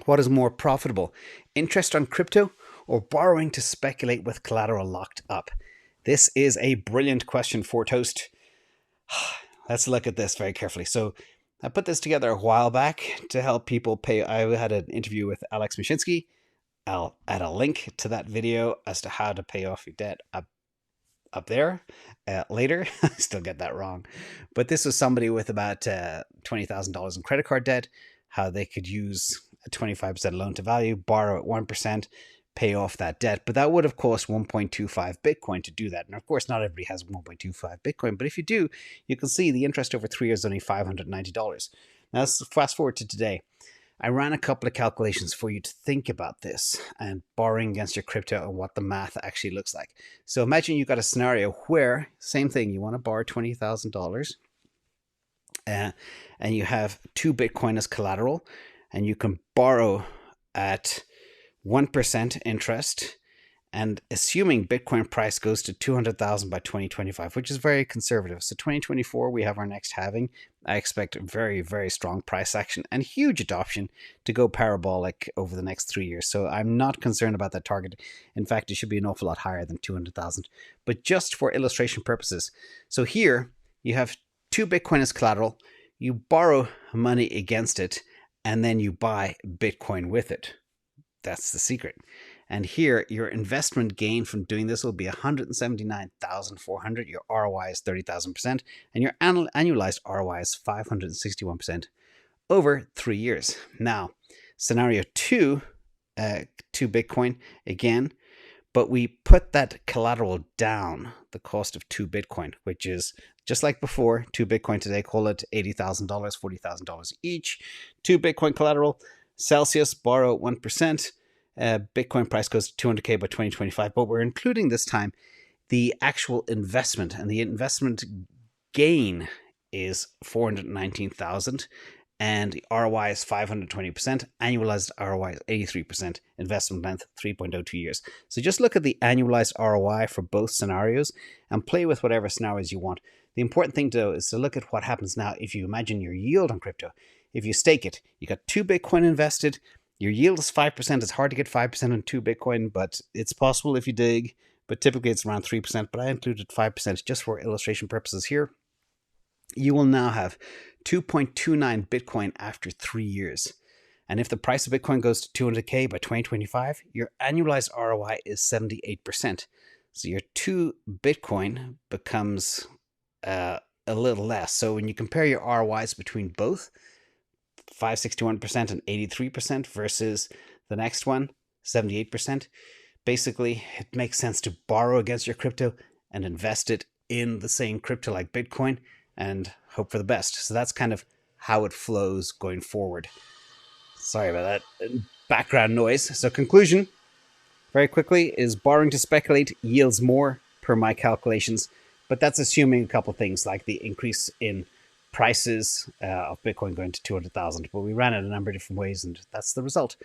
What is more profitable, interest on crypto or borrowing to speculate with collateral locked up? This is a brilliant question for Toast. Let's look at this very carefully. So I put this together a while back to help people pay. I had an interview with Alex Mashinsky. I'll add a link to that video as to how to pay off your debt up there later. I still get that wrong. But this was somebody with about $20,000 in credit card debt, how they could use a 25% loan to value, borrow at 1%, pay off that debt. But that would have cost 1.25 Bitcoin to do that. And of course, not everybody has 1.25 Bitcoin. But if you do, you can see the interest over 3 years is only $590. Now, let's fast forward to today. I ran a couple of calculations for you to think about this and borrowing against your crypto and what the math actually looks like. So imagine you got a scenario where, same thing, you want to borrow $20,000 and you have 2 Bitcoin as collateral, and you can borrow at 1% interest, and assuming Bitcoin price goes to 200,000 by 2025, which is very conservative. So 2024, we have our next halving. I expect very, very strong price action and huge adoption to go parabolic over the next 3 years. So I'm not concerned about that target. In fact, it should be an awful lot higher than 200,000. But just for illustration purposes. So here you have 2 Bitcoin as collateral. You borrow money against it, and then you buy Bitcoin with it. That's the secret. And here, your investment gain from doing this will be 179,400. Your ROI is 30,000%, and your annualized ROI is 561% over 3 years. Now, scenario 2, 2 Bitcoin again, but we put that collateral down, the cost of 2 Bitcoin, which is just like before, 2 Bitcoin today, call it $80,000, $40,000 each. 2 Bitcoin collateral, Celsius, borrow 1%. Bitcoin price goes to 200K by 2025, but we're including this time the actual investment, and the investment gain is 419,000, and the ROI is 520%, annualized ROI is 83%, investment length 3.02 years. So just look at the annualized ROI for both scenarios and play with whatever scenarios you want. The important thing though is to look at what happens now if you imagine your yield on crypto. If you stake it, you got 2 Bitcoin invested, your yield is 5%. It's hard to get 5% on 2 Bitcoin, but it's possible if you dig. But typically it's around 3%, but I included 5% just for illustration purposes here. You will now have 2.29 Bitcoin after 3 years. And if the price of Bitcoin goes to 200K by 2025, your annualized ROI is 78%. So your 2 Bitcoin becomes a little less. So when you compare your ROIs between both, 561% and 83% versus the next one, 78%. Basically, it makes sense to borrow against your crypto and invest it in the same crypto like Bitcoin and hope for the best. So that's kind of how it flows going forward. Sorry about that background noise. So conclusion, very quickly, is borrowing to speculate yields more per my calculations, but that's assuming a couple things like the increase in prices of Bitcoin going to 200,000, but we ran it a number of different ways, and that's the result.